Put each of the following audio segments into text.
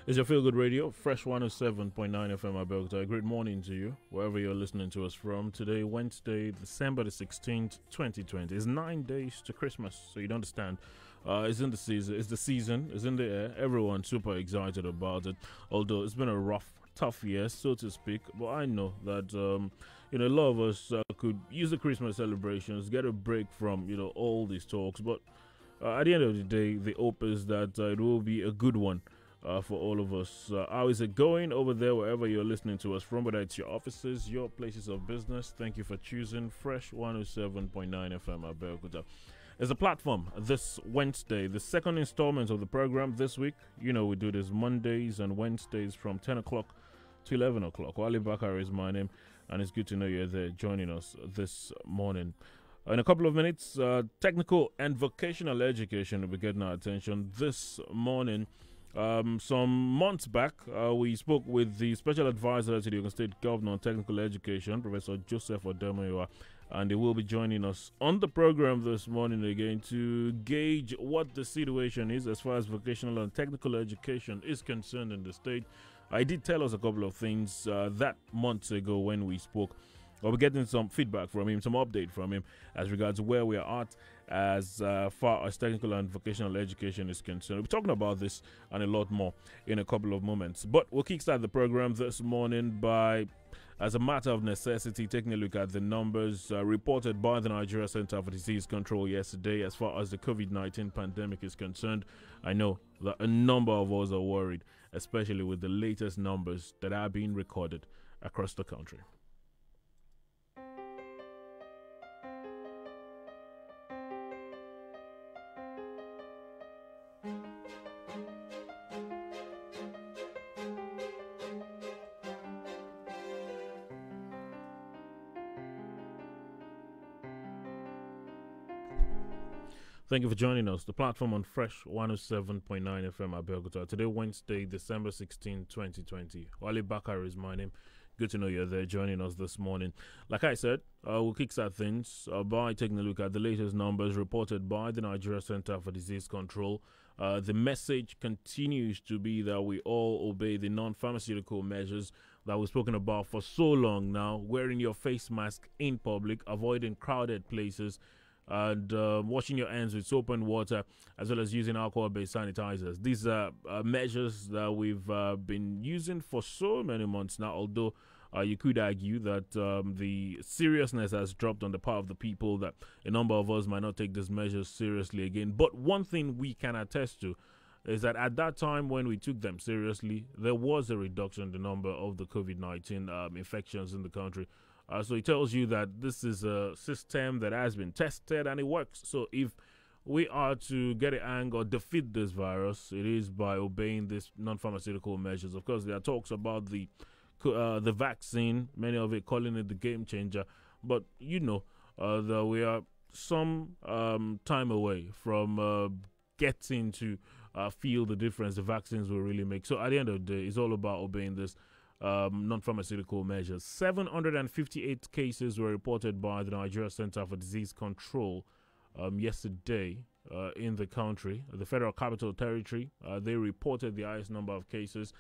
It's your Feel Good Radio, Fresh 107.9 FM Abeokuta. Great morning to you, wherever you're listening to us from. Today, Wednesday, December the 16th, 2020. It's 9 days to Christmas, so you understand. It's in the season, it's in the air. Everyone's super excited about it, although it's been a rough, tough year, so to speak. But I know that, a lot of us could use the Christmas celebrations, get a break from, all these talks. But at the end of the day, the hope is that it will be a good one. For all of us. How is it going over there, wherever you're listening to us from, whether it's your offices, your places of business? Thank you for choosing Fresh 107.9 FM Abeokuta. As a platform this Wednesday, the second installment of the program this week. We do this Mondays and Wednesdays from 10 o'clock to 11 o'clock. Wale Bakare is my name, and it's good to know you're there joining us this morning. In a couple of minutes, technical and vocational education will be getting our attention this morning. Some months back, we spoke with the special advisor to the Ogun State Governor on Technical Education, Professor Joseph Odemoyiwa, and they will be joining us on the program this morning again to gauge what the situation is as far as vocational and technical education is concerned in the state. I did tell us a couple of things that months ago when we spoke. We're getting some feedback from him, some update from him as regards where we are at as far as technical and vocational education is concerned. We'll be talking about this and a lot more in a couple of moments. But we'll kickstart the program this morning by, as a matter of necessity, taking a look at the numbers reported by the Nigeria Center for Disease Control yesterday as far as the COVID-19 pandemic is concerned. I know that a number of us are worried, especially with the latest numbers that are being recorded across the country. Thank you for joining us. The platform on Fresh 107.9 FM Abeokuta. Today, Wednesday, December 16, 2020. Wale Bakare is my name. Good to know you're there joining us this morning. Like I said, we'll kickstart things by taking a look at the latest numbers reported by the Nigeria Center for Disease Control. The message continues to be that we all obey the non-pharmaceutical measures that we've spoken about for so long now. Wearing your face mask in public, avoiding crowded places, and washing your hands with soap and water, as well as using alcohol-based sanitizers. These are measures that we've been using for so many months now, although you could argue that the seriousness has dropped on the part of the people, that a number of us might not take these measures seriously again. But one thing we can attest to is that at that time when we took them seriously, there was a reduction in the number of the COVID-19 infections in the country. So it tells you that this is a system that has been tested and it works. So if we are to get a hang or defeat this virus, it is by obeying these non-pharmaceutical measures. Of course, there are talks about the vaccine, many of it calling it the game changer. But that we are some time away from getting to feel the difference the vaccines will really make. So at the end of the day, it's all about obeying this non-pharmaceutical measures. 758 cases were reported by the Nigeria Center for Disease Control yesterday in the country. The Federal Capital Territory, they reported the highest number of cases.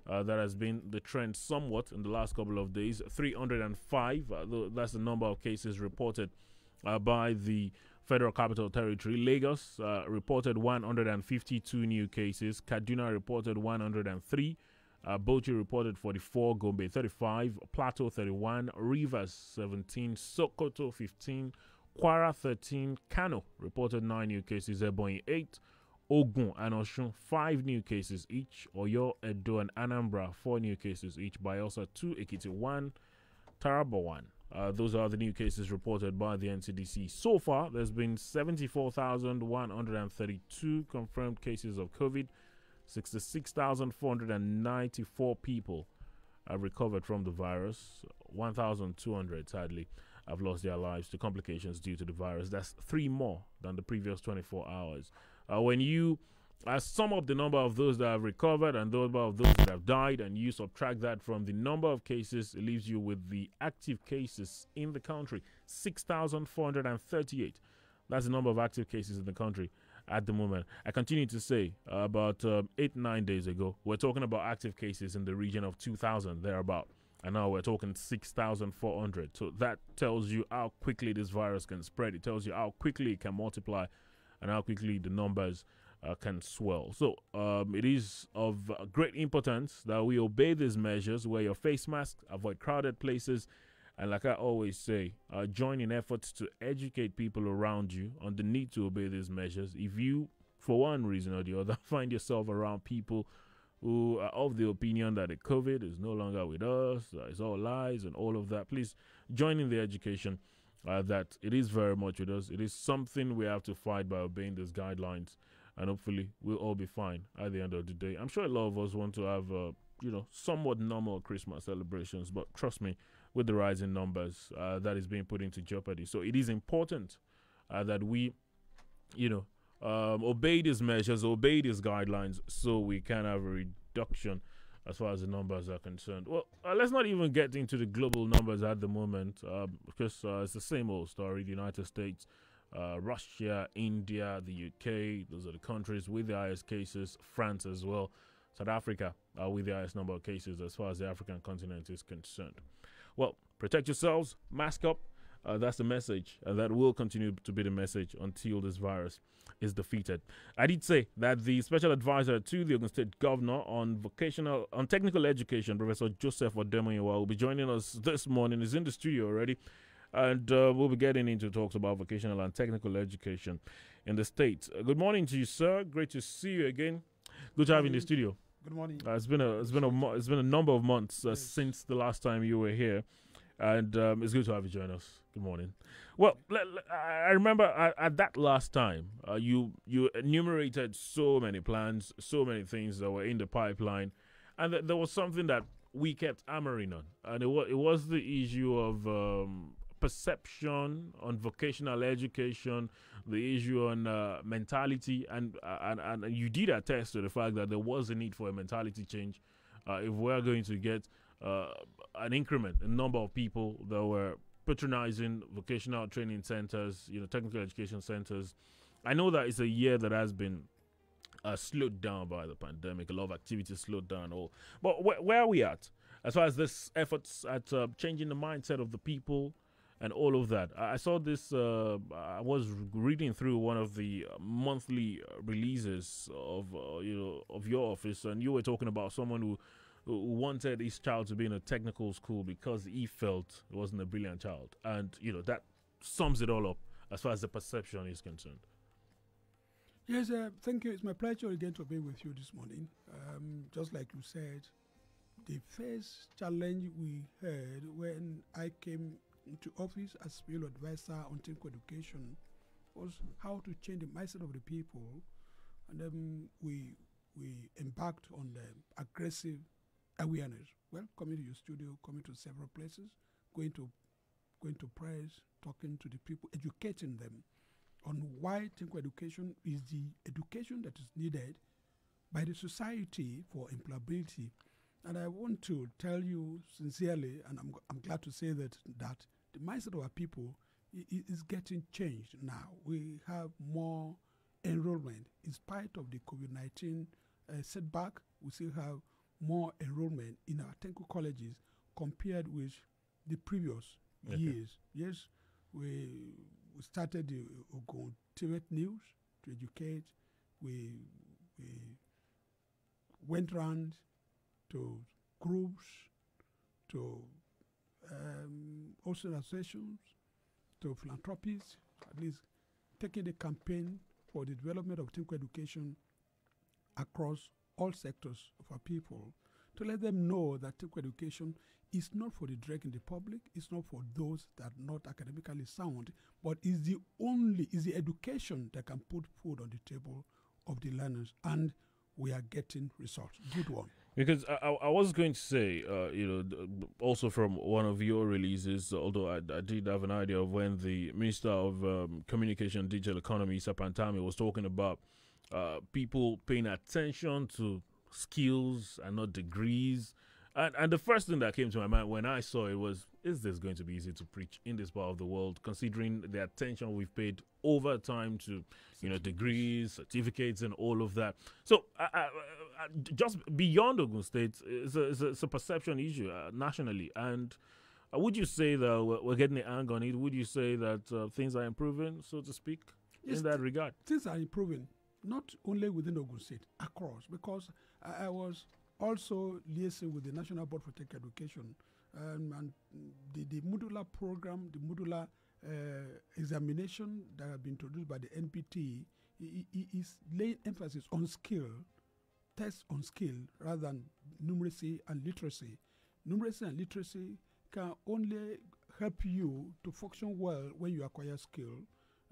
That has been the trend somewhat in the last couple of days. 305, that's the number of cases reported by the Federal Capital Territory. Lagos reported 152 new cases. Kaduna reported 103. Bauchi reported 44, Gombe 35, Plateau 31, Rivers 17, Sokoto 15, Kwara 13, Kano reported 9 new cases, Ebonyi 8, Ogun and Osun 5 new cases each, Oyo, Edo and Anambra 4 new cases each, Bayelsa 2, Ekiti 1, Taraba 1. Those are the new cases reported by the NCDC. So far, there's been 74,132 confirmed cases of COVID. 66,494 people have recovered from the virus. 1,200, sadly, have lost their lives to complications due to the virus. That's 3 more than the previous 24 hours. When you sum up the number of those that have recovered and the number of those that have died, and you subtract that from the number of cases, it leaves you with the active cases in the country, 6,438. That's the number of active cases in the country. at the moment. I continue to say about 8, 9 days ago, we're talking about active cases in the region of 2,000 thereabout. And now we're talking 6,400. So that tells you how quickly this virus can spread. It tells you how quickly it can multiply and how quickly the numbers can swell. So it is of great importance that we obey these measures, wear your face mask, avoid crowded places, and like I always say, join in efforts to educate people around you on the need to obey these measures. If you, for one reason or the other, find yourself around people who are of the opinion that the COVID is no longer with us, it's all lies and all of that, please join in the education that it is very much with us. It is something we have to fight by obeying these guidelines, and hopefully we'll all be fine at the end of the day. I'm sure a lot of us want to have, somewhat normal Christmas celebrations, but trust me, with the rising numbers, that is being put into jeopardy. So it is important that we, obey these measures, obey these guidelines, so we can have a reduction as far as the numbers are concerned. Well, let's not even get into the global numbers at the moment, because it's the same old story. The United States, Russia, India, the UK, those are the countries with the highest cases. France as well. South Africa with the highest number of cases as far as the African continent is concerned. Well, protect yourselves, mask up. That's the message. That will continue to be the message until this virus is defeated. I did say that the special advisor to the Ogun State Governor on technical education, Professor Joseph Odemoyiwa, will be joining us this morning. He's in the studio already. And we'll be getting into talks about vocational and technical education in the state. Good morning to you, sir. Great to see you again. Good to have you in the studio. Good morning. It's been a number of months since the last time you were here, and it's good to have you join us. Good morning. Well, I remember at that last time, you enumerated so many plans, so many things that were in the pipeline, and there was something that we kept hammering on, and it was the issue of perception on vocational education, the issue on mentality, and you did attest to the fact that there was a need for a mentality change if we're going to get an increment in number of people that were patronizing vocational training centers, technical education centers. I know that it's a year that has been slowed down by the pandemic. A lot of activities slowed down and all. But where are we at as far as this efforts at changing the mindset of the people and all of that? I saw this, I was reading through one of the monthly releases of your office, and you were talking about someone who wanted his child to be in a technical school because he felt he wasn't a brilliant child. And, that sums it all up as far as the perception is concerned. Yes, thank you. It's my pleasure again to be with you this morning. Just like you said, the first challenge we had when I came into office as field advisor on technical education was how to change the mindset of the people, and then we embarked on the aggressive awareness. Well, coming to your studio, coming to several places, going to press, talking to the people, educating them on why technical education is the education that is needed by the society for employability. And I want to tell you sincerely, and I'm glad to say that the mindset of our people is getting changed now. We have more enrollment. In spite of the COVID-19 setback, we still have more enrollment in our technical colleges compared with the previous years. Yes, we started the Ogun Tibet News to educate. We went around to groups, to also associations, to philanthropies, at least taking the campaign for the development of technical education across all sectors of our people, to let them know that technical education is not for the drinking the public, it's not for those that are not academically sound, but is the education that can put food on the table of the learners, and we are getting results. Good one. Because I was going to say, also from one of your releases, although I did have an idea of when the Minister of Communication and Digital Economy, Sapantami, was talking about people paying attention to skills and not degrees. And the first thing that came to my mind when I saw it was, is this going to be easy to preach in this part of the world, considering the attention we've paid over time to, degrees, certificates, and all of that? So, just beyond Ogun State, it's a perception issue nationally. And would you say that we're getting the hang on it? Would you say that things are improving, so to speak, in that regard? Things are improving, not only within Ogun State, across, because I was also liaising with the National Board for Tech Education, and the modular program, the modular examination that have been introduced by the NPT is laying emphasis on skill, tests on skill, rather than numeracy and literacy. Numeracy and literacy can only help you to function well when you acquire skill.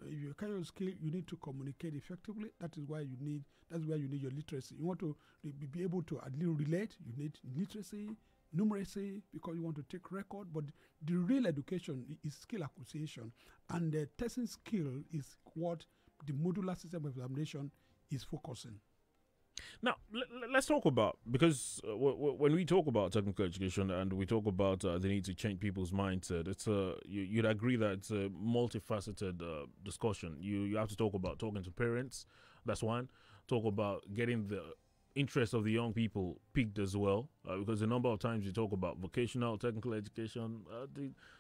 If you acquire skill, you need to communicate effectively. That's where you need your literacy. You want to be able to at least relate. You need literacy, numeracy, because you want to take record. But the real education is skill acquisition, and testing skill is what the modular system of examination is focusing. Now, let's talk about, because when we talk about technical education and we talk about the need to change people's mindset, you'd agree that it's a multifaceted discussion. You have to talk about talking to parents, that's one. Talk about getting the interest of the young people piqued as well, because a number of times you talk about vocational technical education,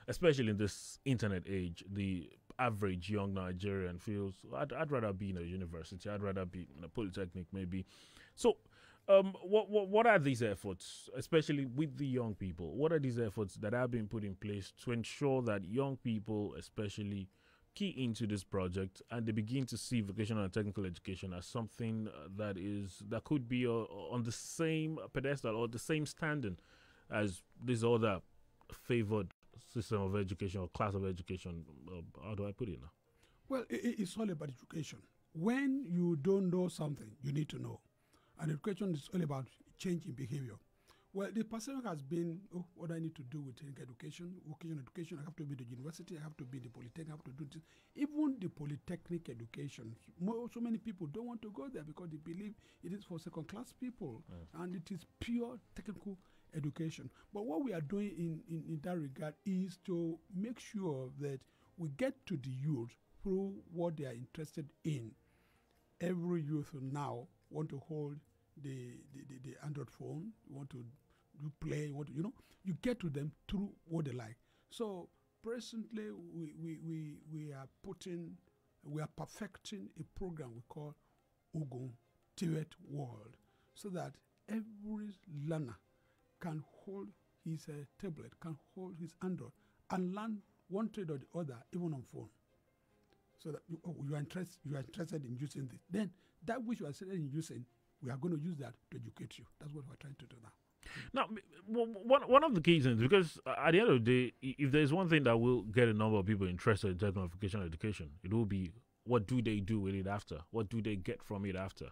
especially in this internet age, the average young Nigerian feels, I'd rather be in a university, I'd rather be in a polytechnic maybe. So what are these efforts, especially with the young people? What are these efforts that have been put in place to ensure that young people especially key into this project and they begin to see vocational and technical education as something that could be on the same pedestal or the same standing as this other favored system of education or class of education? How do I put it now? Well, it's all about education. When you don't know something, you need to know. And education is all about change in behavior. Well, the perception has been, what do I need to do with education, vocational education? I have to be in the university, I have to be in the polytechnic, I have to do this. Even the polytechnic education, so many people don't want to go there because they believe it is for second-class people, and it is pure technical education. But what we are doing in that regard is to make sure that we get to the youth through what they are interested in. Every youth now want to hold the Android phone, you want to play, you get to them through what they like. So presently we are perfecting a program we call Ogun Tivet World, so that every learner can hold his tablet, can hold his Android, and learn one trade or the other, even on phone. So that you are interested in using this. Then that which you are interested in using, we are going to use that to educate you. That's what we're trying to do now. Now, one of the key things, because at the end of the day, if there's one thing that will get a number of people interested in technical vocational education, it will be, what do they do with it after? What do they get from it after?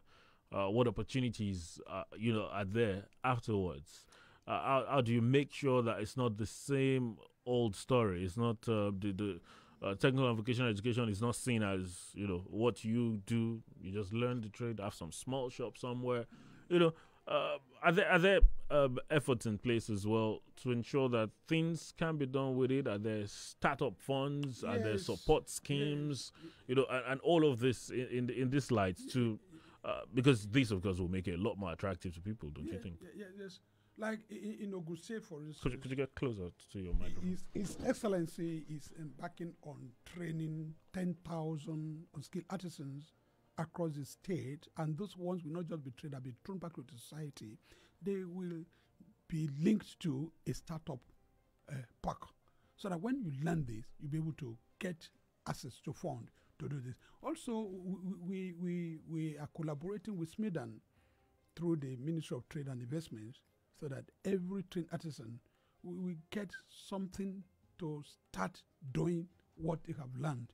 What opportunities are there afterwards? How do you make sure that it's not the same old story? It's not the technical and vocational education is not seen as what you do. You just learn the trade, have some small shop somewhere. Are there efforts in place as well to ensure that things can be done with it? Are there startup funds? Yes. Are there support schemes? Yes. And all of this in this light too, because this of course will make it a lot more attractive to people, don't you think? Yes. Like in Ogun State, for instance. Could you get closer to your microphone? His Excellency is embarking on training 10,000 unskilled artisans across the state, and those ones will not just be trained, but be thrown back to society. They will be linked to a startup park, so that when you learn this, you'll be able to get access to fund to do this. Also, we are collaborating with Smedan through the Ministry of Trade and Investments, so that every trained artisan will get something to start doing what they have learned.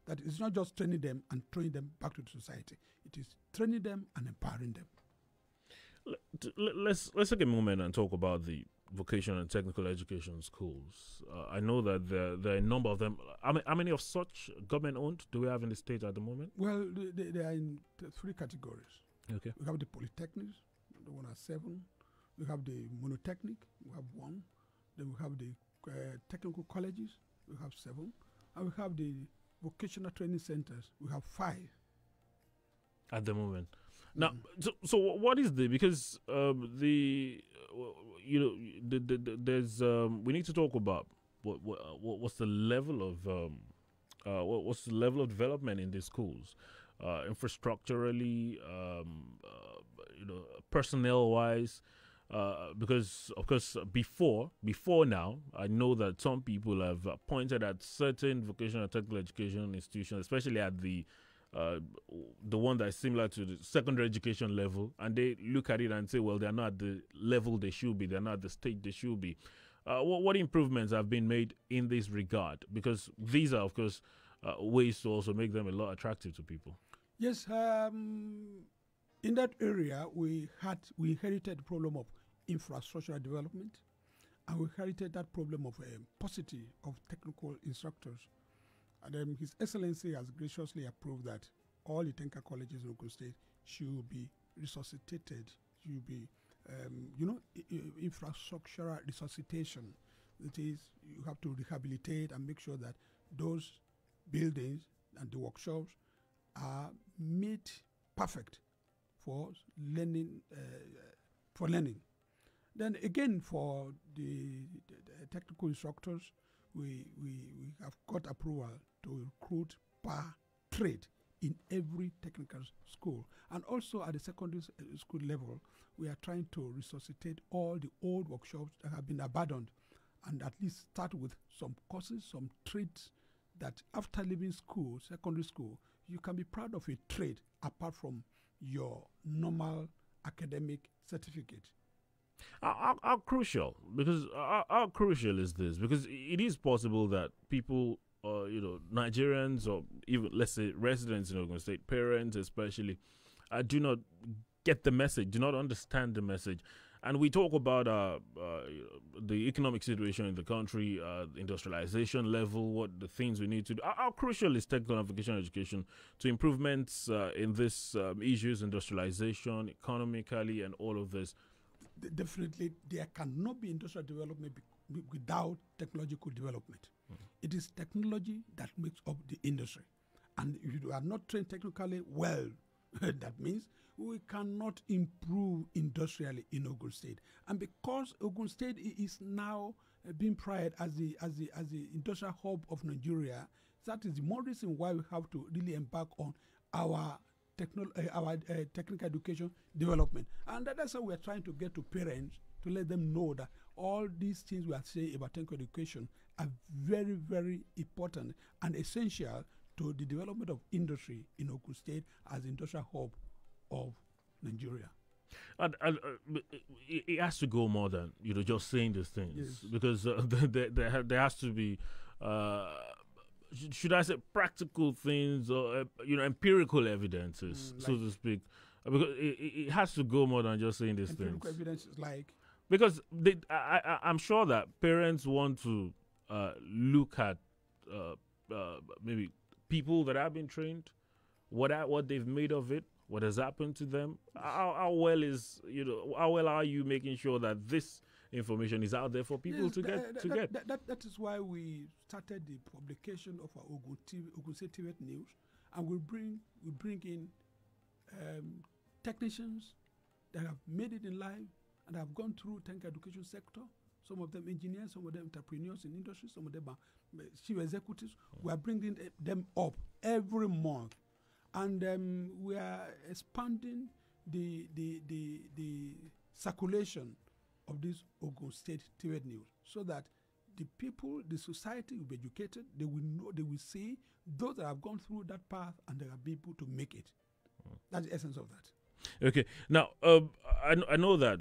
That it's not just training them and throwing them back to the society. It is training them and empowering them. Let's take a moment and talk about the vocational and technical education schools. I know that there are a number of them. How many of such government-owned do we have in the state at the moment? Well, they are in three categories. Okay. We have the polytechnics, the one at 7. We have the monotechnic, we have one. Then we have the technical colleges, we have 7. And we have the vocational training centers, we have 5. At the moment. Now, so what is because there's we need to talk about what's the level of what's the level of development in these schools, infrastructurally, personnel wise. Because of course before now, I know that some people have pointed at certain vocational technical education institutions, especially at the one that is similar to the secondary education level, and they look at it and say, well, they're not at the level they should be, they're not at the stage they should be. What improvements have been made in this regard? Because these are, of course, ways to also make them a lot attractive to people. Yes, in that area, we inherited the problem of infrastructural development, and we inherited that problem of paucity of technical instructors. And His Excellency has graciously approved that all the technical colleges in Ogun State should be resuscitated, should be, infrastructural resuscitation. It is, you have to rehabilitate and make sure that those buildings and the workshops are made perfect for learning. Then again, for the technical instructors, we have got approval to recruit per trade in every technical school. And also at the secondary school level, we are trying to resuscitate all the old workshops that have been abandoned, and at least start with some courses, some trades that after leaving school, secondary school, you can be proud of a trade apart from your normal academic certificate. How crucial? Because how crucial is this? Because it is possible that people, Nigerians, or even, let's say, residents in Ogun State, parents especially, do not get the message, do not understand the message. And we talk about the economic situation in the country, industrialization level, what the things we need to do. How crucial is technical and vocational education to improvements in these issues, industrialization, economically, and all of this? Definitely, there cannot be industrial development without technological development. It is technology that makes up the industry. And if you are not trained technically well, that means we cannot improve industrially in Ogun State. And because Ogun State is now being prized as the industrial hub of Nigeria, that is the more reason why we have to really embark on our technical education development. And that's how we are trying to get to parents to let them know that all these things we are saying about technical education are very, very important and essential to the development of industry in Ogun State as the industrial hub of Nigeria. And it has to go more than just saying these things. Yes. Because there has to be should I say practical things or empirical evidences, so to speak, because it has to go more than just saying these things. Empirical evidence is like, because I'm sure that parents want to look at maybe people that have been trained, what they've made of it, what has happened to them. How well are you making sure that this information is out there for people to get? That is why we started the publication of our Ogun State News, and we bring in technicians that have made it in life and have gone through technical education sector. Some of them engineers, some of them entrepreneurs in industry, some of them are chief executives. We are bringing them up every month, and we are expanding the circulation of this Ogun State TV News, so that the people, the society will be educated. They will know, they will see those that have gone through that path, and they are able to make it. That's the essence of that. Okay. Now, I know that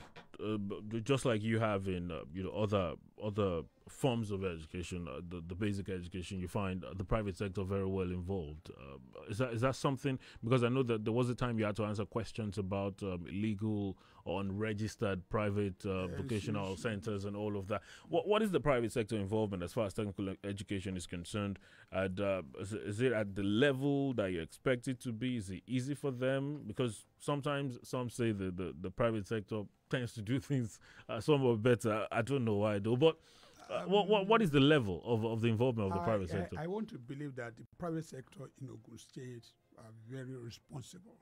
just like you have in other forms of education, the basic education, you find the private sector very well involved. Is that something? Because I know that there was a time you had to answer questions about illegal or unregistered private vocational centers and all of that. What is the private sector involvement as far as technical education is concerned? And is it at the level that you expect it to be? Is it easy for them? Because sometimes some say the private sector tends to do things somewhat better. I don't know why though, but what is the level of the involvement of the private sector? I want to believe that the private sector in Ogun State are very responsible.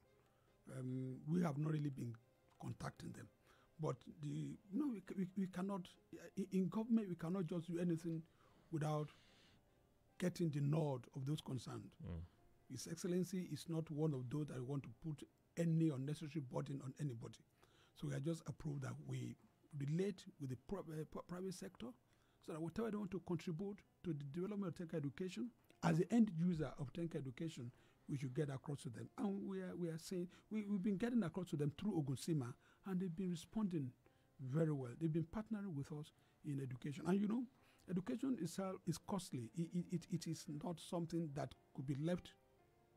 We have not really been contacting them, but we cannot in government we cannot just do anything without getting the nod of those concerned. His Excellency is not one of those that want to put any unnecessary burden on anybody. So we are just approved that we relate with the private sector so that whatever they want to contribute to the development of technical education, as the end user of technical education, we should get across to them. And we are saying, we've been getting across to them through Ogunsima, and they've been responding very well. They've been partnering with us in education. And education itself is costly. It is not something that could be left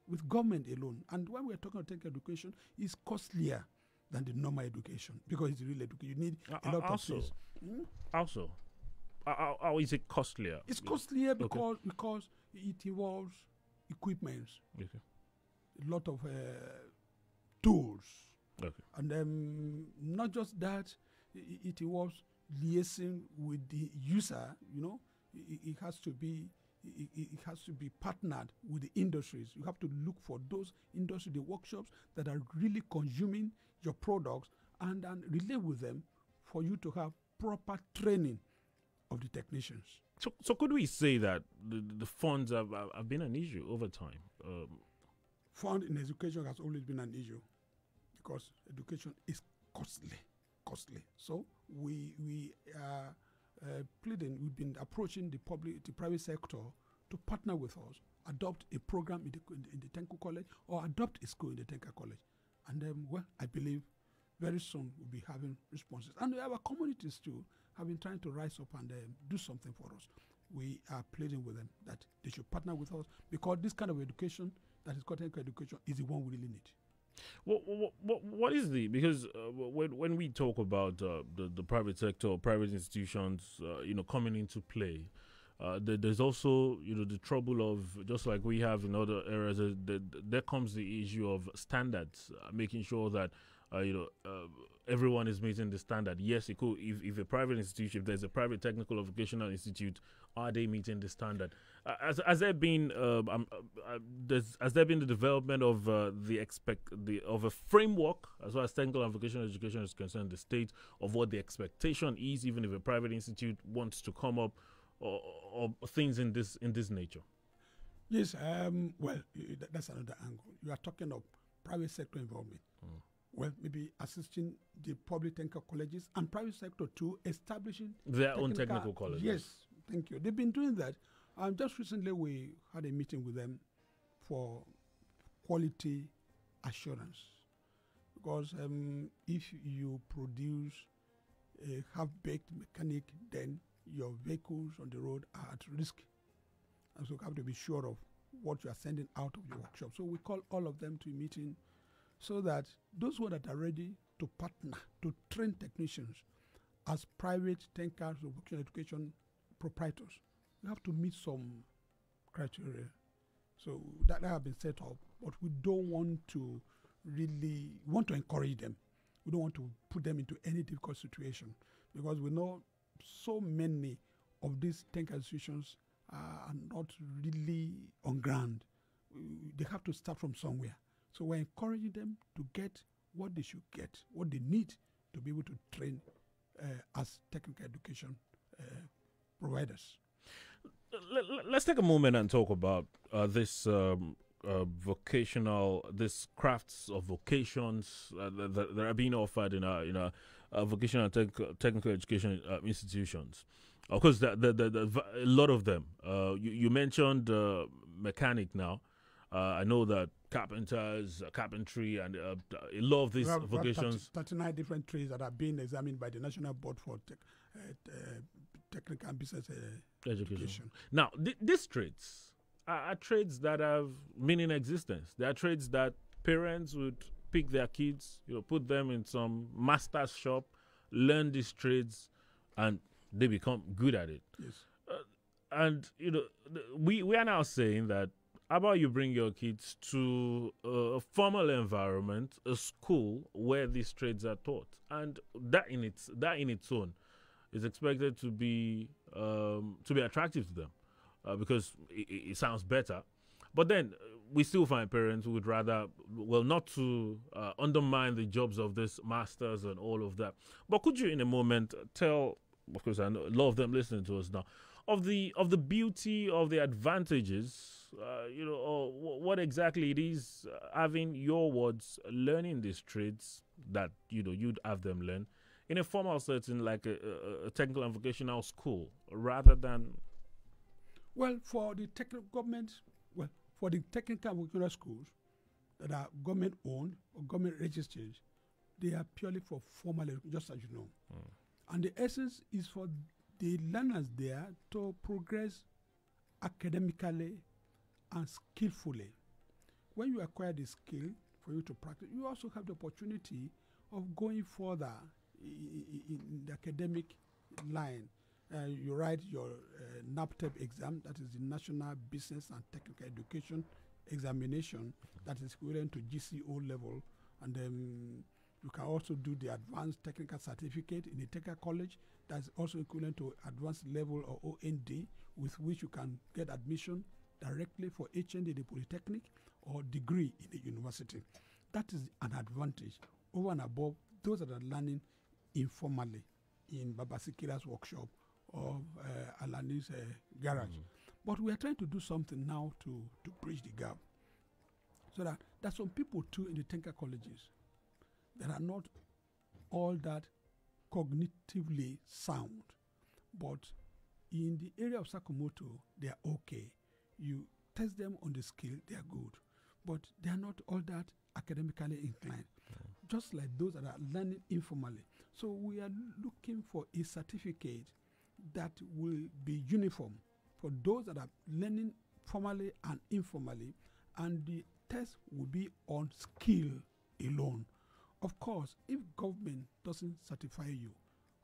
with government alone. And when we are talking about technical education, it's costlier than the normal education because it's real education. You need a lot of things. Also, how is it costlier? It's costlier because it involves equipment, a lot of tools, and not just that. It involves liaising with the user. It has to be. It has to be partnered with the industries. You have to look for those industries, the workshops that are really consuming your products, and relate with them for you to have proper training of the technicians. So could we say that the funds have been an issue over time? Fund in education has always been an issue because education is costly. So we are pleading. We've been approaching the private sector to partner with us, adopt a program in the technical college, or adopt a school in the technical college, and then I believe very soon we'll be having responses. And our communities too have been trying to rise up and do something for us. We are pleading with them that they should partner with us because this kind of education that is called technical education is the one we really need. What is because when we talk about the private sector or private institutions, coming into play, there's also the trouble of, just like we have in other areas, there comes the issue of standards, making sure that everyone is meeting the standard. Yes, it could. If a private institution, if there's a private technical or vocational institute, are they meeting the standard? Has there been the development of of a framework as far as technical and vocational education is concerned, the state of what the expectation is, even if a private institute wants to come up, or things in this nature? Yes. That's another angle. You are talking of private sector involvement. Well, maybe assisting the public technical colleges and private sector to establishing their own technical colleges. Yes, thank you. They've been doing that. Just recently, we had a meeting with them for quality assurance. Because if you produce a half-baked mechanic, then your vehicles on the road are at risk. And so you have to be sure of what you are sending out of your workshop. So we call all of them to a meeting so that those who that are ready to partner, to train technicians as private technical vocational education proprietors, you have to meet some criteria. So that have been set up, but we don't want to encourage them. We don't want to put them into any difficult situation because we know so many of these technical institutions are not really on ground. They have to start from somewhere. So we're encouraging them to get what they should get, what they need to be able to train as technical education providers. Let's take a moment and talk about this this crafts of vocations that are being offered in our vocational and technical education institutions. Of course, a lot of them. You mentioned mechanic now. I know that carpenters, carpentry, and a lot of these vocations. 39 different trades that are being examined by the National Board for Technical and Business Education. Now, these trades are trades that have meaning existence. They are trades that parents would pick their kids, put them in some master's shop, learn these trades, and they become good at it. Yes. And we are now saying that how about you bring your kids to a formal environment, a school where these trades are taught, and that in its own is expected to be attractive to them, because it sounds better. But then we still find parents who would rather, well, not to undermine the jobs of this masters and all of that. But could you, in a moment, tell, of course, I know a lot of them listening to us now, of the beauty, of the advantages, or what exactly it is, having your words, learning these trades that you'd have them learn in a formal setting like a technical and vocational school, rather than. Well, for the technical government, well, for the technical and vocational schools that are government owned or government registered, they are purely for formal education, just as you know. And the essence is for the learners there to progress academically and skillfully. When you acquire the skill for you to practice, you also have the opportunity of going further in the academic line. You write your NAPTEP exam, that is the National Business and Technical Education Examination, that is equivalent to GCO level, and then you can also do the Advanced Technical Certificate in the technical college, that's also equivalent to advanced level or OND, with which you can get admission directly for HND in the Polytechnic or degree in the university. That is an advantage over and above those that are learning informally in Babasikira's workshop or Alani's garage. But we are trying to do something now to bridge the gap. So that there's some people too in the technical colleges that are not all that cognitively sound, but in the area of Sakamoto, they are okay. You test them on the skill, they are good, but they are not all that academically inclined, just like those that are learning informally. So we are looking for a certificate that will be uniform for those that are learning formally and informally, and the test will be on skill alone. Of course, if government doesn't certify you,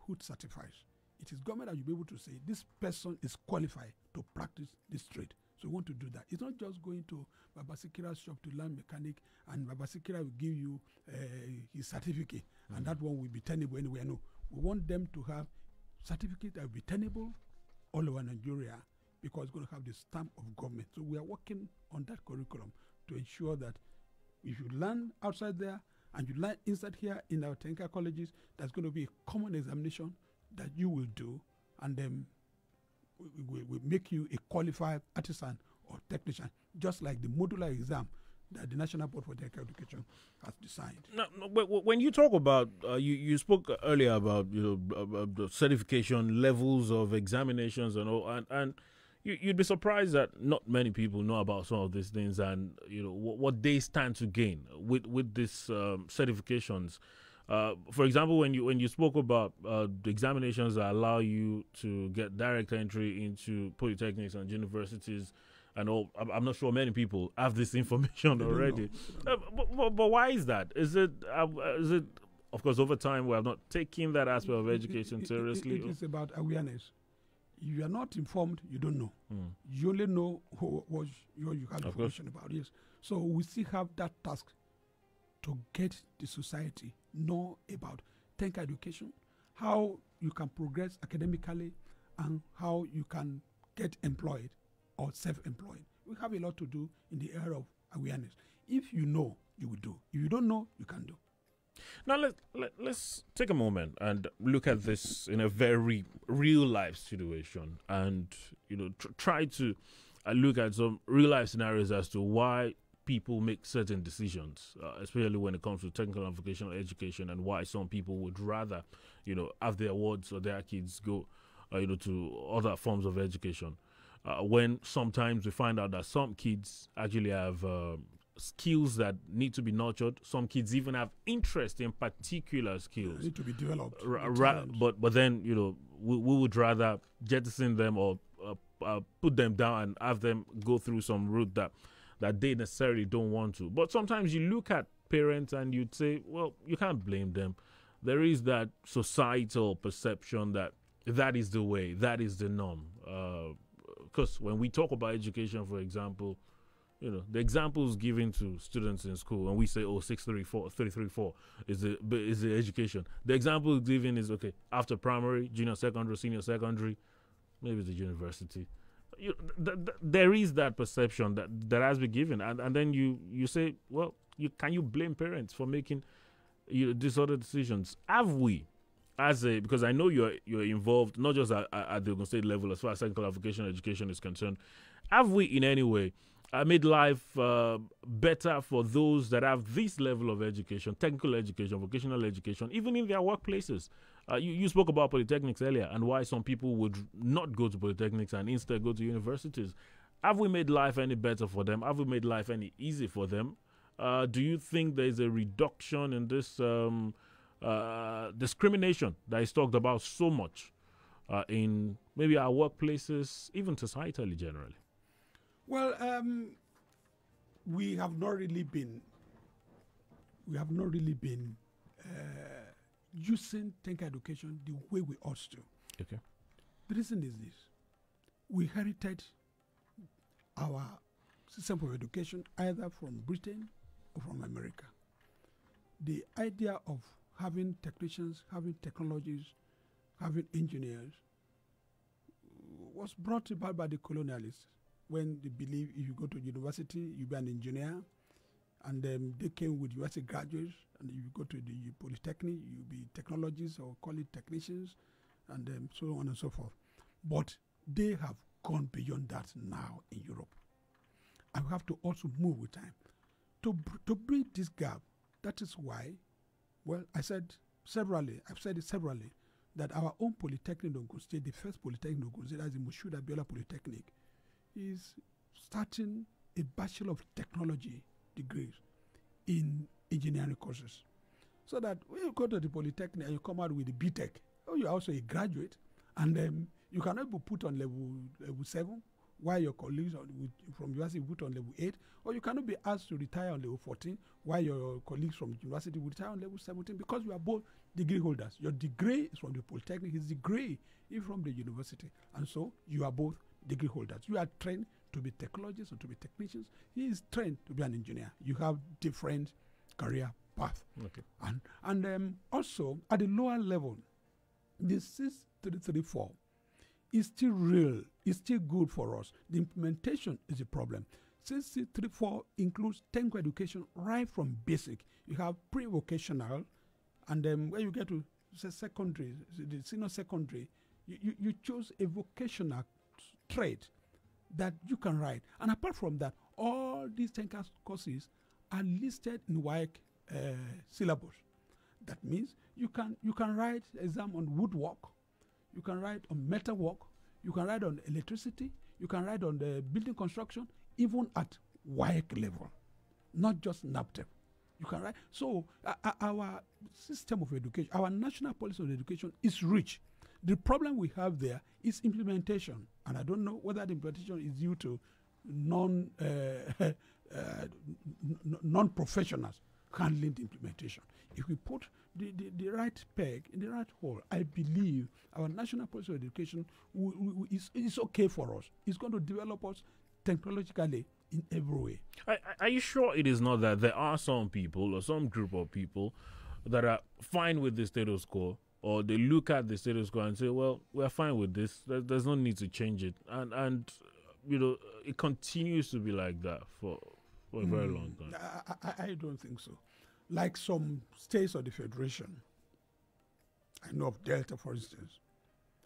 who certifies? It is government that you'll be able to say this person is qualified to practice this trade. So we want to do that. It's not just going to Babasikira's shop to learn mechanic and Babasikira will give you his certificate and that one will be tenable anywhere. No, we want them to have certificate that will be tenable all over Nigeria, because it's going to have the stamp of government. So we are working on that curriculum to ensure that if you learn outside there and you learn inside here in our technical colleges, there's going to be a common examination that you will do, and then we make you a qualified artisan or technician, just like the modular exam that the National Board for Technical Education has designed. No, when you talk about, you spoke earlier about the certification levels of examinations and all, and you'd be surprised that not many people know about some of these things, and what they stand to gain with these certifications. For example, when you spoke about the examinations that allow you to get direct entry into polytechnics and universities and all, I'm not sure many people have this information already. But why is that? Is it of course over time we have not taken that aspect of education seriously? It is about awareness. You are not informed, you don't know. You only know what you have information about. Yes. So we still have that task to get the society know about technical education, how you can progress academically, and how you can get employed or self-employed. We have a lot to do in the area of awareness. If you know, you will do. If you don't know, you can do. Now let's take a moment and look at this in a very real life situation, and try to look at some real life scenarios as to why people make certain decisions, especially when it comes to technical and vocational education, and why some people would rather have their wards or their kids go to other forms of education, when sometimes we find out that some kids actually have skills that need to be nurtured. Some kids even have interest in particular skills. They need to be developed. But then we would rather jettison them or put them down and have them go through some route that they necessarily don't want to. But sometimes you look at parents and you'd say, well, you can't blame them. There is that societal perception that is the way, that is the norm. Because when we talk about education, for example, the examples given to students in school, and we say, oh, 634, 334 is the education. The example given is, okay, after primary, junior secondary, senior secondary, maybe the university. There is that perception that has been given, and then you say, well, can you blame parents for making these other decisions? Have we, because I know you're involved not just at the Ogun State level as far as technical vocational education is concerned, have we in any way made life better for those that have this level of education, technical education, vocational education, even in their workplaces? You spoke about polytechnics earlier and why some people would not go to polytechnics and instead go to universities. Have we made life any better for them? Have we made life any easier for them? Do you think there is a reduction in this discrimination that is talked about so much in maybe our workplaces, even societally generally? Well, we have not really been using technical education the way we ought to. Okay. The reason is this: we inherited our system of education either from Britain or from America. The idea of having technicians, having technologies, having engineers was brought about by the colonialists, when they believe if you go to university, you'll be an engineer, and they came with university graduates, and if you go to the polytechnic, you'll be technologists or call it technicians, and so on and so forth. But they have gone beyond that now in Europe. And we have to also move with time. To bridge this gap, that is why, well, I've said it severally, that our own polytechnic in Ogun State, the first polytechnic in Ogun State, as the Moshood Abiola Polytechnic, is starting a Bachelor of Technology degrees in engineering courses. So that when you go to the Polytechnic and you come out with a BTech, you're also a graduate, and you cannot be put on level 7, while your colleagues from university put on level 8, or you cannot be asked to retire on level 14, while your colleagues from university will retire on level 17, because you are both degree holders. Your degree is from the Polytechnic, his degree is from the university, and so you are both degree holders. You are trained to be technologists or to be technicians. He is trained to be an engineer. You have different career path. Okay. And also at the lower level, the 6334 is still real. It's still good for us. The implementation is a problem. 6334 includes technical education right from basic. You have pre-vocational, and when you get to secondary, the senior secondary, you choose a vocational trade that you can write. And apart from that, all these technical courses are listed in WAEC syllabus. That means you can write exam on woodwork, you can write on metalwork, you can write on electricity, you can write on the building construction, even at WAEC level, not just NAPTEP. You can write. So our system of education, our national policy on education is rich. The problem we have there is implementation, and I don't know whether the implementation is due to non-professionals handling the implementation. If we put the right peg in the right hole, I believe our national policy of education is okay for us. It's going to develop us technologically in every way. Are you sure it is not that there are some people or some group of people that are fine with the status quo, or they look at the status quo and say, well, we're fine with this, there's no need to change it, and it continues to be like that for a very long time? I don't think so. Like some states of the Federation, I know of Delta, for instance,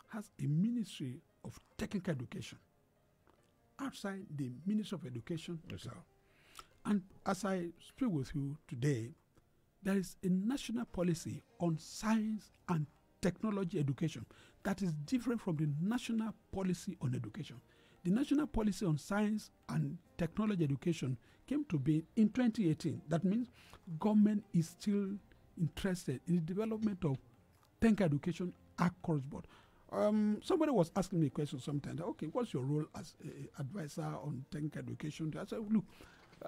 has a Ministry of Technical Education outside the Ministry of Education itself. And as I speak with you today, there is a national policy on science and technology education that is different from the national policy on education. The national policy on science and technology education came to be in 2018. That means government is still interested in the development of technical education across board. Somebody was asking me a question sometimes. Okay, what's your role as an advisor on technical education? I said, look,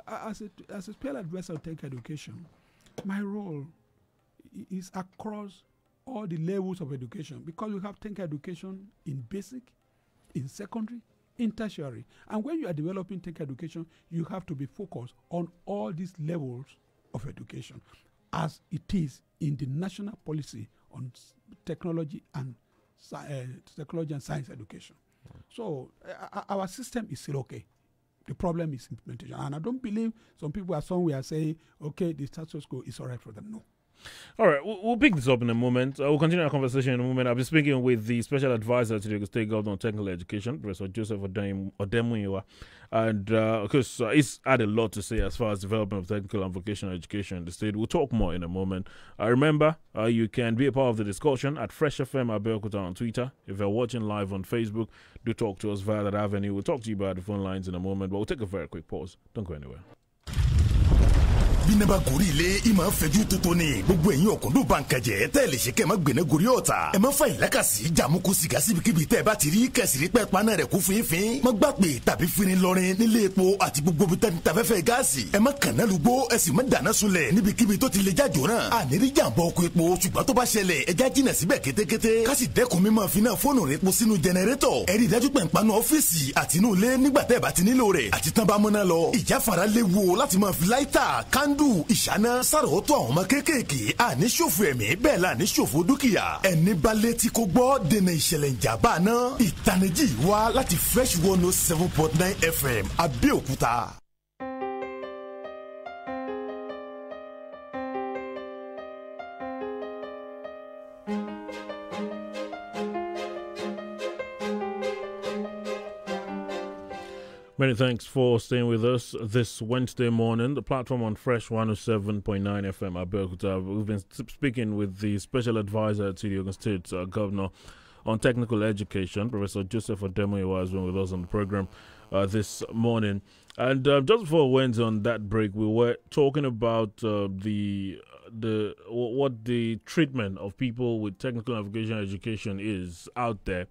as a special advisor on technical education, my role is across all the levels of education, because we have technical education in basic, in secondary, in tertiary. And when you are developing tech education, you have to be focused on all these levels of education as it is in the national policy on technology and science education. So our system is still okay. The problem is implementation. And I don't believe some people are somewhere saying, okay, the status quo is all right for them. No. All right, we'll pick this up in a moment. We'll continue our conversation in a moment. I'll be speaking with the special advisor to the State Government on Technical Education, Professor Joseph Odemuyiwa. And because he's had a lot to say as far as development of technical and vocational education in the state. We'll talk more in a moment. Remember, you can be a part of the discussion at Fresh FM Abeokuta on Twitter. If you're watching live on Facebook, do talk to us via that avenue. We'll talk to you about the phone lines in a moment, but we'll take a very quick pause. Don't go anywhere. Bínaba gori ilé ìmọ̀ fẹ́jú tuntun ni gbogbo ẹ̀yin ọ̀kúndùn bànkàjẹ́ tẹ́ lè ṣe kẹ́ ẹ̀ má gbẹ̀nẹ́ gori ọ̀tà ẹ̀ má fa ìlàkàsí jàmúkú sìgá síbikíbi tẹ́ ẹ bá ti rí kẹsìrì pẹ́ paná rẹ̀ kú fínfín má gbà pé tàbí fínni lọrin nílé epo àti gbogbo bí tẹ́ni tafẹ́fẹ́ gáàsì ẹ̀ má kànáà lùgbó ẹ̀ sì má dáná sunlẹ̀ níbikíbi tó ti lè jájò náà àníri jàǹbọ̀ ọkọ̀ epo ṣùgbọ́n tó bá ṣẹlẹ̀ ẹja jìnà síbẹ̀ kétékété kásì dẹ́kun mímọ́ fínà fóònù rẹ̀ epo sínú jẹnẹrétọ̀ ẹ̀rí dájú pé ńpanu ọ́fíìsì àti inú ilé nígbà tẹ́ ẹ bá ti nílò rẹ̀ àti tán bá múná lọ ìjáfara léwu láti máa fi láìtà kándù ìṣáná sàròótọ́ àwọn ọmọ kéékèèké àní ṣòfò ẹ̀mí bẹ́ẹ̀ la ní ṣòfò dúkìá ẹni bá létí kó gbọ́ dènà ìṣẹ̀lẹ̀ ìjàmbá náà ìtanijí wá láti Fresh 107.9 FM Abẹ́òkúta. Many thanks for staying with us this Wednesday morning. The platform on Fresh 107.9 FM Abeokuta. We've been speaking with the special advisor to the Ogun State Governor on Technical Education, Professor Joseph Odemuyiwa, has been with us on the program this morning. And just before we went on that break, we were talking about what the treatment of people with technical and vocational education is out there.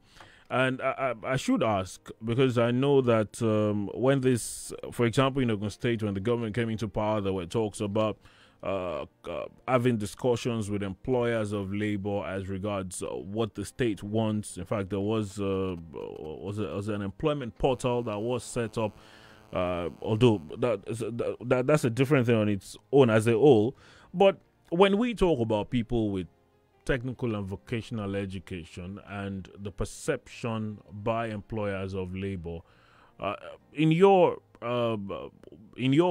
And I should ask, because I know that when this, for example, in Ogun State, when the government came into power, there were talks about having discussions with employers of labor as regards what the state wants. In fact, there was an employment portal that was set up, although that's a different thing on its own as a whole. But when we talk about people with technical and vocational education and the perception by employers of labor, in your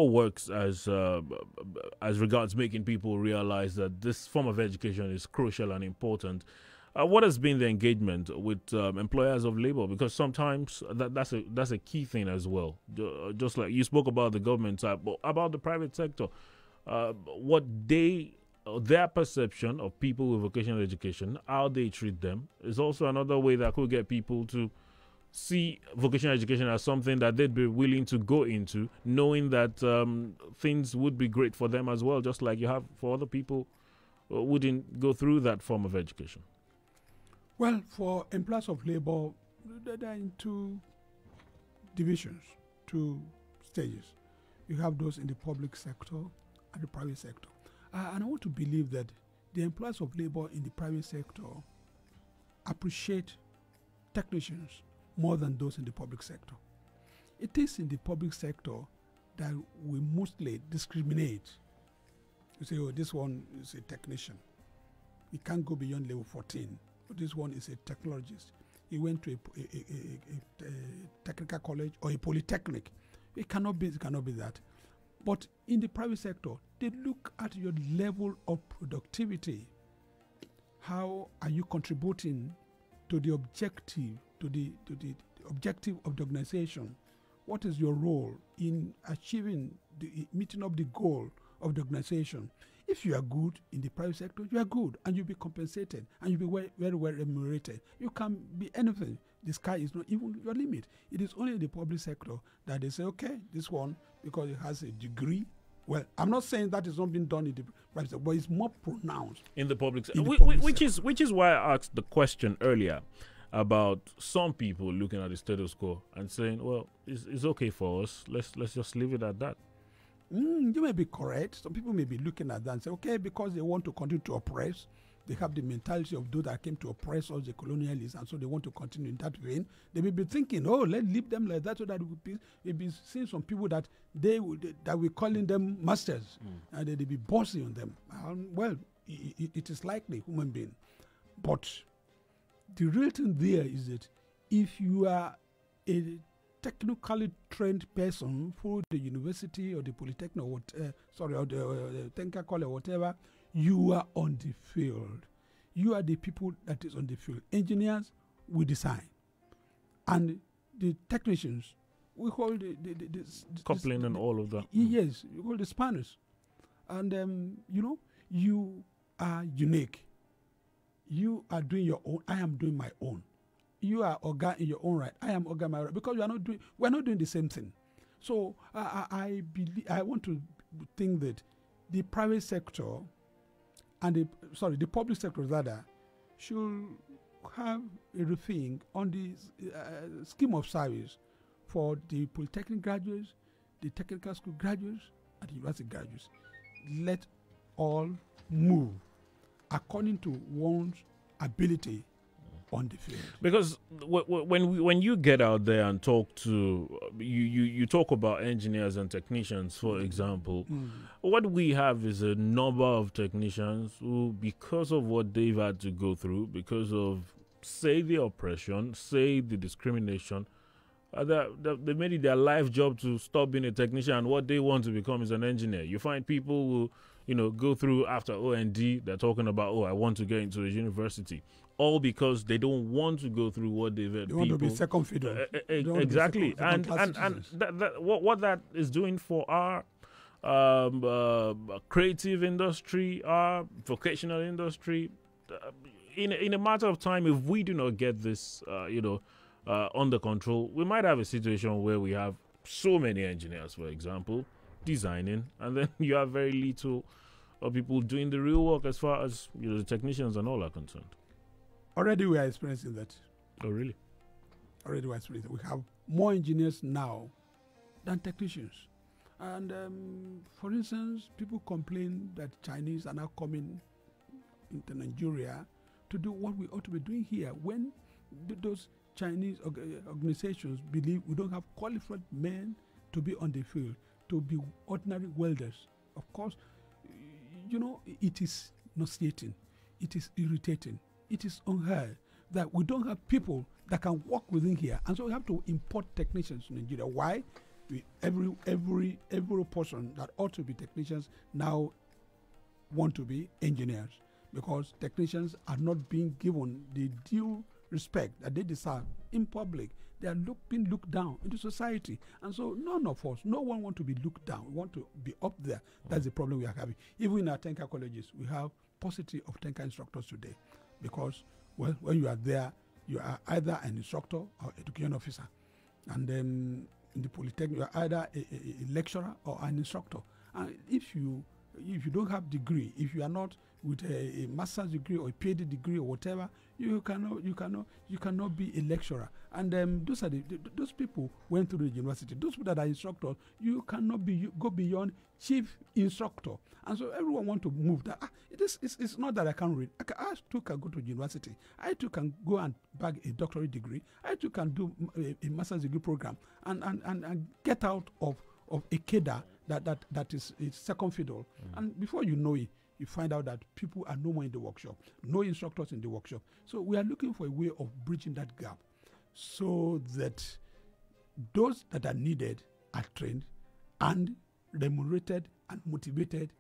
works as regards making people realize that this form of education is crucial and important, what has been the engagement with employers of labor? Because sometimes that's a key thing as well. Just like you spoke about the government side, but about the private sector, their perception of people with vocational education, how they treat them, is also another way that could get people to see vocational education as something that they'd be willing to go into, knowing that things would be great for them as well, just like you have for other people who wouldn't go through that form of education. Well, for employers of labor, they're in two divisions, two stages. You have those in the public sector and the private sector. And I want to believe that the employers of labor in the private sector appreciate technicians more than those in the public sector. It is in the public sector that we mostly discriminate. You say, oh, this one is a technician. He can't go beyond level 14. But this one is a technologist. He went to a technical college or a polytechnic. It cannot be that. But in the private sector, they look at your level of productivity. How are you contributing to the objective, to the objective of the organization? What is your role in achieving meeting up the goal of the organization? If you are good in the private sector, you are good, and you'll be compensated, and you'll be very well remunerated. You can be anything. The sky is not even your limit. It is only in the public sector that they say, okay, this one, because it has a degree. Well, I'm not saying that is not being done in the private sector, but it's more pronounced in the public sector. Which Which is why I asked the question earlier about some people looking at the status quo and saying, well, it's okay for us. Let's just leave it at that. You may be correct. Some people may be looking at that and say, okay, because they want to continue to oppress, They have the mentality of those that came to oppress us, the colonialists, and so they want to continue in that vein. They may be thinking, oh, let's leave them like that so that we'll be seeing some people that we're calling them masters, and they'll be bossy on them. Well, it is likely human being. But the real thing there is that if you are a technically trained person for the university or the polytechnic or the Tenka College or whatever, you are on the field. You are the people that is on the field. Engineers, we design. And the technicians, we hold the coupling and all of that. Yes, you hold the spanners. And, you are unique. You are doing your own. I am doing my own. You are Oga in your own right. I am Oga in my right. Because we're not doing the same thing. So I want to think that the private sector and the public sector rather should have a rethink on the scheme of service for the polytechnic graduates, the technical school graduates, and the university graduates. Let all move according to one's ability on the field. Because when you get out there and talk to you talk about engineers and technicians, for example, what we have is a number of technicians who, because of what they've had to go through, because of, say, the oppression, say the discrimination, they made it their life job to stop being a technician, and what they want to become is an engineer. You find people who go through after O&D, they're talking about, I want to get into a university. All because they don't want to go through what they've had. They want to be second fiddle. Exactly. And what that is doing for our creative industry, our vocational industry, in a matter of time, if we do not get this, under control, we might have a situation where we have so many engineers, for example, designing, and then you have very little of people doing the real work as far as the technicians and all are concerned. Already we are experiencing that. Oh, really? Already we are experiencing. We have more engineers now than technicians. And for instance, people complain that Chinese are now coming into Nigeria to do what we ought to be doing here, when those Chinese organizations believe we don't have qualified men to be on the field, to be ordinary welders. Of course, it is nauseating. It is irritating. It is unheard that we don't have people that can work within here. And so we have to import technicians to Nigeria. Why? Every person that ought to be technicians now want to be engineers, because technicians are not being given the due respect that they deserve in public. They are being looked down into society. And so none of us, no one wants to be looked down. We want to be up there. That's the problem we are having. Even in our Tenka colleges, we have paucity of Tenka instructors today, because, well, when you are there, you are either an instructor or education officer. And then in the Polytechnic, you are either a lecturer or an instructor. And if you don't have degree, if you are not with a master's degree or a PhD degree or whatever, you cannot be a lecturer. And those people went through the university. Those people that are instructors, you cannot go beyond chief instructor. And so everyone want to move that. It's not that I can't read. I too can go to university. I too can go and bag a doctorate degree. I too can do a master's degree program and get out of a cadre that is second fiddle. And before you know it, you find out that people are no more in the workshop, no instructors in the workshop. So we are looking for a way of bridging that gap so that those that are needed are trained and remunerated and motivated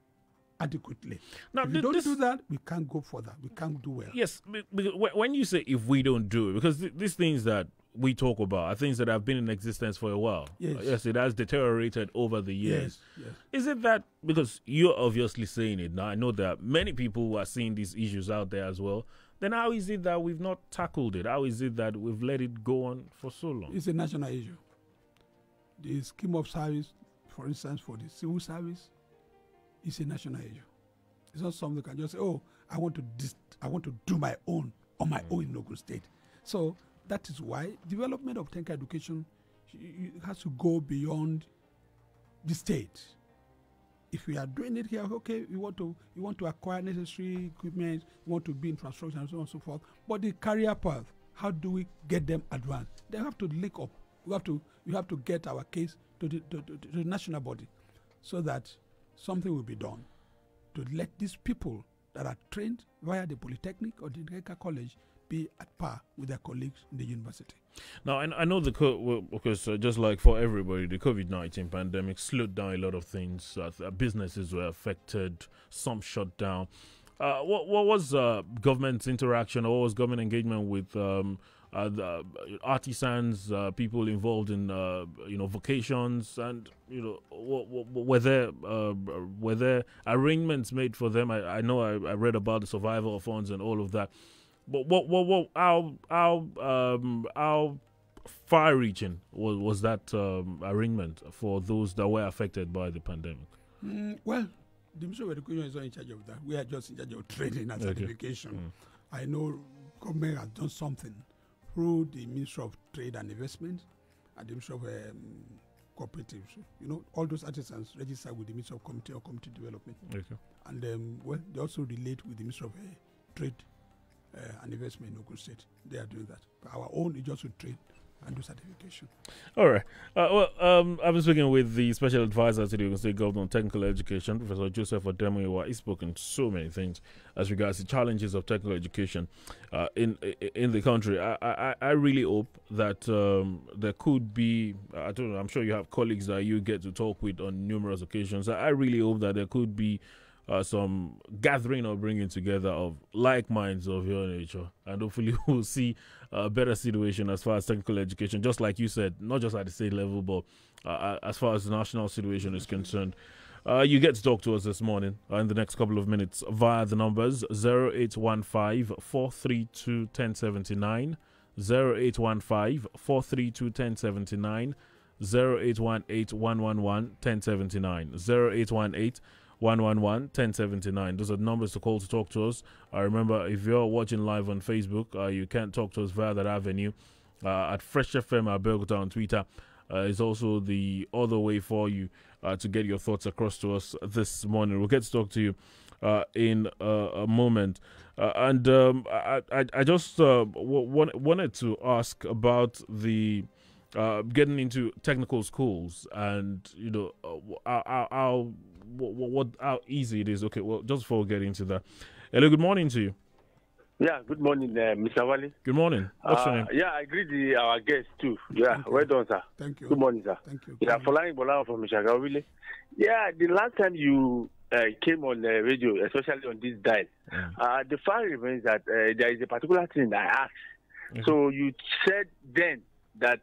adequately. Now, if we don't do that, we can't go further. We can't do well. Yes, because when you say if we don't do it, because these things that we talk about are things that have been in existence for a while. Yes, it has deteriorated over the years. Yes. Is it that, because you're obviously saying it now, I know there are many people who are seeing these issues out there as well, then how is it that we've not tackled it? How is it that we've let it go on for so long? It's a national issue. The scheme of service, for instance, for the civil service, is a national issue. It's not something you can just say, I want to do my own on my own in Ogun State. So that is why development of Tenka education has to go beyond the state. if we are doing it here, okay, we want to acquire necessary equipment, we want to be infrastructure and so on and so forth. But the career path, how do we get them advanced? They have to link up. We have to get our case to the national body, so that something will be done to let these people that are trained via the polytechnic or the technical college be at par with their colleagues in the university. Now, I know because just like for everybody, the COVID-19 pandemic slowed down a lot of things. Businesses were affected, some shut down. What was government interaction, or what was government engagement with the artisans, people involved in vocations, and were there arrangements made for them? I know I read about the survival funds and all of that. But how far-reaching was that arrangement for those that were affected by the pandemic? Well, the Ministry of Education is not in charge of that. We are just in charge of training and certification. I know government has done something through the Ministry of Trade and Investment and the Ministry of Cooperatives. All those artisans register with the Ministry of Community or Community Development. And they also relate with the Ministry of Trade and Investment in Ogun State. They are doing that. But our own is just to trade and do certification. All right. I've been speaking with the Special Advisor to the Ogun State Government on Technical Education, Professor Joseph Odemuyiwa. He's spoken so many things as regards the challenges of technical education in the country. I really hope that there could be, I don't know, I'm sure you have colleagues that you get to talk with on numerous occasions. I really hope that there could be some gathering or bringing together of like minds of your nature, and hopefully we'll see a better situation as far as technical education, just like you said, not just at the state level, but as far as the national situation is concerned. You get to talk to us this morning in the next couple of minutes via the numbers 0815 432 1079, 0815 432 1079, 0818 111 1079, 0818 111-1079. Those are the numbers to call to talk to us. Remember, if you're watching live on Facebook, you can talk to us via that avenue. At Fresh FM Abeokuta on Twitter is also the other way for you to get your thoughts across to us this morning. We'll get to talk to you in a moment. And I just wanted to ask about the getting into technical schools, and how easy it is. Okay, well, just before we get into that, hello, good morning to you. Yeah, good morning, Mr. Wale. Good morning. What's your name? Yeah, I agree our guests too. Yeah, well done, sir. Thank you. Good morning, sir. Thank you. Yeah, Following Bola from Michagawile. Yeah, the last time you came on the radio, especially on this dial, the fact remains that there is a particular thing I asked. So you said then that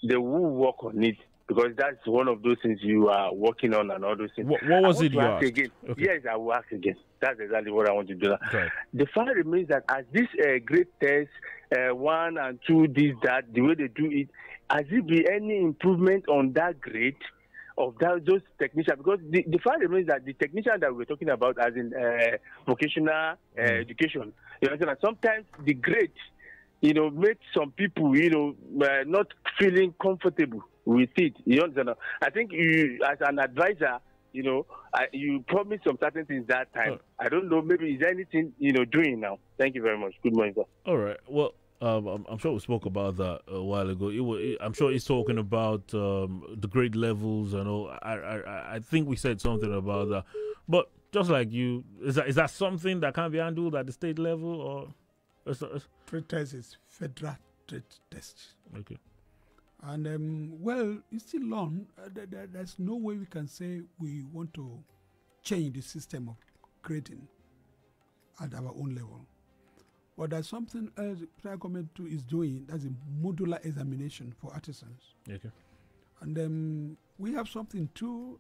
they will work on it, because that's one of those things you are working on and all those things. What was it you asked? Again. Okay. Yes, I will ask again. That's exactly what I want to do. Okay. The fact remains that as this grade test, 1 and 2, this, that, the way they do it, has it been any improvement on that grade of those technicians? Because the fact remains that the technician that we're talking about, as in vocational education, you know, sometimes the grade, makes some people, not feeling comfortable with it. You understand? I think you, as an advisor, you promised some certain things that time. I don't know. Maybe is there anything doing now? Thank you very much. Good morning, sir. All right. Well, I'm sure we spoke about that a while ago. I'm sure he's talking about the grade levels and all. I think we said something about that. But just like you, is that something that can be handled at the state level, or? Trade test is federal trade test. Okay. And it's still on. There's no way we can say we want to change the system of grading at our own level. But there's something else the federal government too is doing. That's a modular examination for artisans. Okay. And we have something too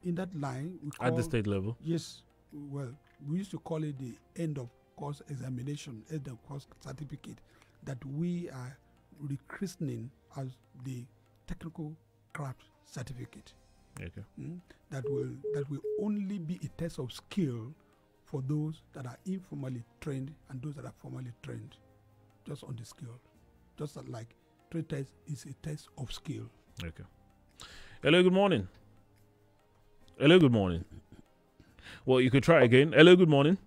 in that line. At the state level? Yes. Well, we used to call it the end of course examination, end of course certificate, that we are rechristening as the technical craft certificate. Okay. That will only be a test of skill for those that are informally trained and those that are formally trained, just on the skill. Just like trade test is a test of skill. Okay. Hello, good morning. Hello, good morning. Well, you could try again. Hello, good morning.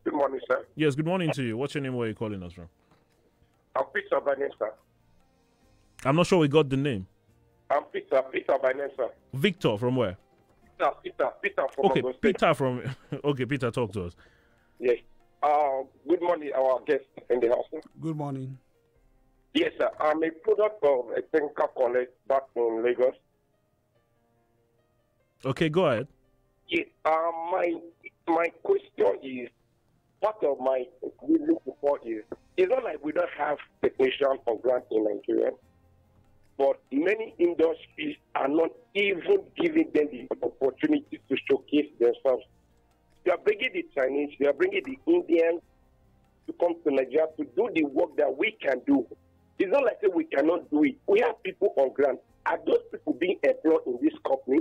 Good morning, sir. Yes, good morning to you. What's your name? Where are you calling us from? I'm Peter by name, sir. I'm not sure we got the name. I'm Peter by name, sir. Victor from where? Peter from Okay, Ogun State. Peter from. Okay, Peter, talk to us. Yes. Good morning, our guest in the house. Good morning. Yes, sir. I'm a product of a technical college back in Lagos. Okay, go ahead. Yes. My question is, part of my reason support is, it's not like we don't have technicians on ground in Nigeria, but many industries are not even giving them the opportunity to showcase themselves. They are bringing the Chinese, they are bringing the Indians to come to Nigeria to do the work that we can do. It's not like we cannot do it. We have people on ground. Are those people being employed in this company?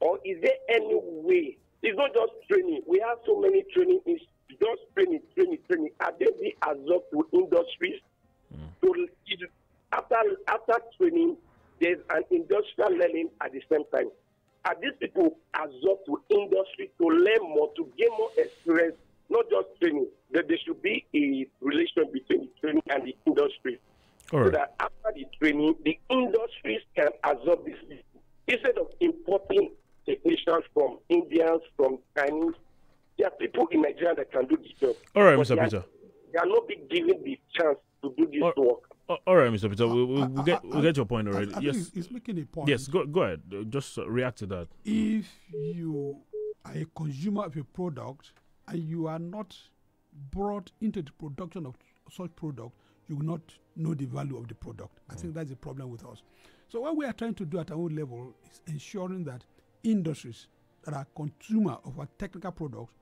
Or is there any way? It's not just training. We have so many training. It's just training. Are they being absorbed to industries? So after training, there's an industrial learning at the same time. Are these people absorbed to industry to learn more, to gain more experience, not just training? That there should be a relation between the training and the industry. All right. So that after the training, the industries can absorb this. Instead of importing technicians from Indians, from Chinese, there are people in Nigeria that can do this job. All right, But Mr. Peter. They are not being given the chance to do this work. All right, Mr. Peter. We'll get your point already. I Yes. think he's making a point. Yes, go ahead. Just react to that. If you are a consumer of a product and you are not brought into the production of such product, you will not know the value of the product. I think that's the problem with us. So what we are trying to do at our own level is ensuring that industries that are consumer of our technical products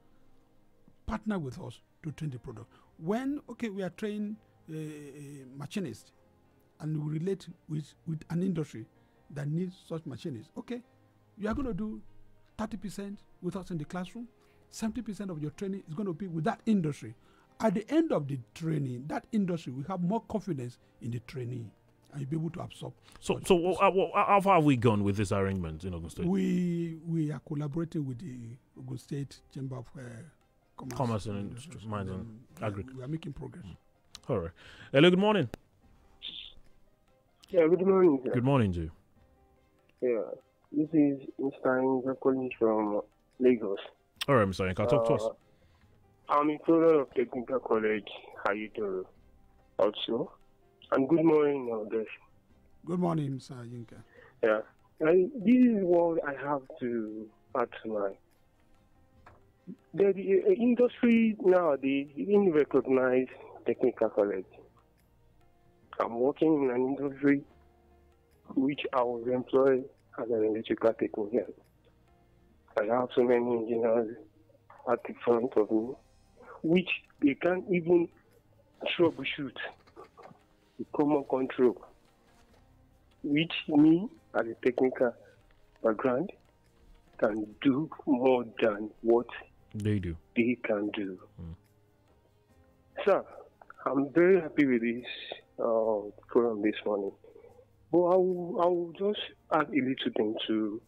partner with us to train the product. When, we are training a machinist and we relate with an industry that needs such machinists, you are going to do 30% with us in the classroom, 70% of your training is going to be with that industry. At the end of the training, that industry will have more confidence in the trainee and you'll be able to absorb. So how far have we gone with this arrangement in Ogun State? We are collaborating with the Ogun State Chamber of Commerce and Mines and Agri. We are making progress. All right. Hello, good morning. Yeah, good morning, sir. Good morning to you. Yeah, this is Mr. Inga calling from Lagos. All right, Mr. Inka, talk to us. I'm a product of Technical College, Hayito also. And good morning, guys. Good morning, Mr. Yinka. Yeah, this is what I have to add to my. The industry nowadays didn't recognize Technical College. I'm working in an industry which I was employed as an electrical technician. I have so many engineers at the front of me, which they can't even troubleshoot the common control, which me, as a technical background, can do more than what they can do. Sir, I'm very happy with this program this morning. But I will just add a little thing to,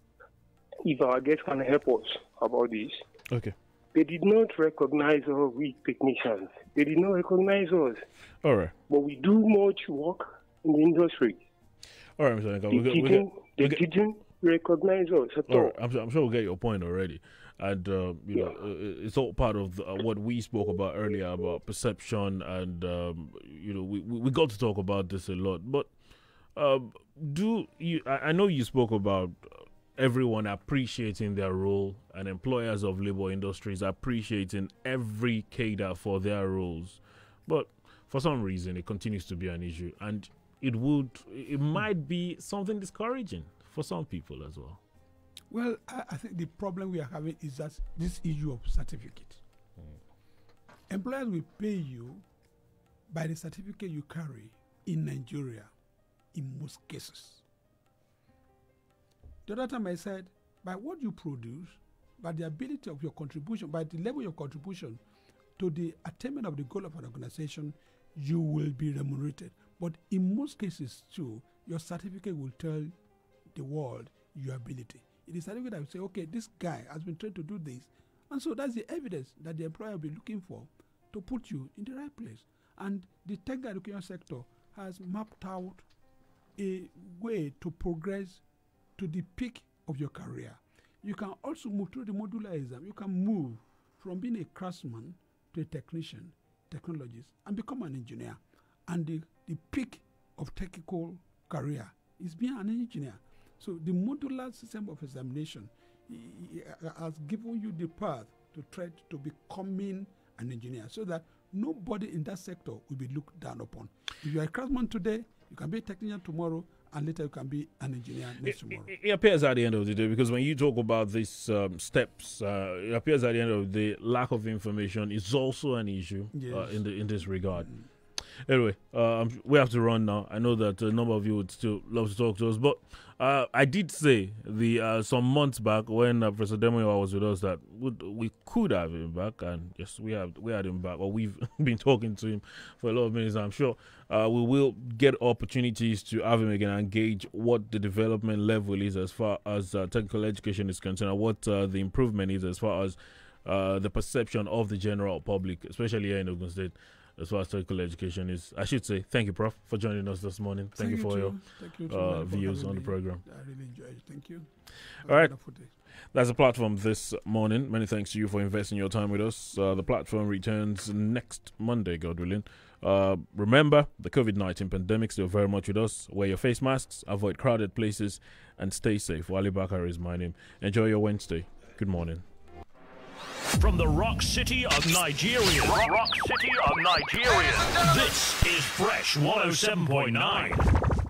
if our guests can help us about this. Okay. They did not recognize us, we technicians. They did not recognize us. All right. But we do much work in the industry. All right, Mr. Inka. They didn't recognize us at all. Right. I'm sure we'll get your point already. And, it's all part of what we spoke about earlier about perception. And, we got to talk about this a lot. But I know you spoke about everyone appreciating their role and employers of labor industries appreciating every cadre for their roles. But for some reason, it continues to be an issue. And it might be something discouraging for some people as well. Well, I think the problem we are having is that this issue of certificate. Employers will pay you by the certificate you carry in Nigeria in most cases. The other time I said, by what you produce, by the ability of your contribution, by the level of your contribution to the attainment of the goal of an organization, you will be remunerated. But in most cases too, your certificate will tell the world your ability. It is certificate that will say, okay, this guy has been trained to do this. And so that's the evidence that the employer will be looking for to put you in the right place. And the technical education sector has mapped out a way to progress to the peak of your career. You can also move through the modular exam. You can move from being a craftsman to a technician, technologist, and become an engineer. And the peak of technical career is being an engineer. So the modular system of examination has given you the path to try to becoming an engineer, so that nobody in that sector will be looked down upon. If you are a craftsman today, you can be a technician tomorrow, and later you can be an engineer next tomorrow. It appears at the end of the day, because when you talk about these steps, it appears at the end of the day, lack of information is also an issue in this regard. Anyway, we have to run now. I know that a number of you would still love to talk to us, but I did say some months back when Professor Demoyo was with us that we could have him back, and yes, we had him back. Well, we've been talking to him for a lot of minutes. I'm sure we will get opportunities to have him again and gauge what the development level is as far as technical education is concerned, and what the improvement is as far as the perception of the general public, especially here in Ogun State, as far as technical education is. I should say thank you, Prof, for joining us this morning. Thank you for your views on the program. I really enjoyed it. Thank you. All right. That's the platform this morning. Many thanks to you for investing your time with us. The platform returns next Monday, God willing. Remember, the COVID-19 pandemic still very much with us. Wear your face masks, avoid crowded places, and stay safe. Wale Bakare is my name. Enjoy your Wednesday. Good morning. From the rock city of Nigeria. Rock city of Nigeria. This is Fresh 107.9.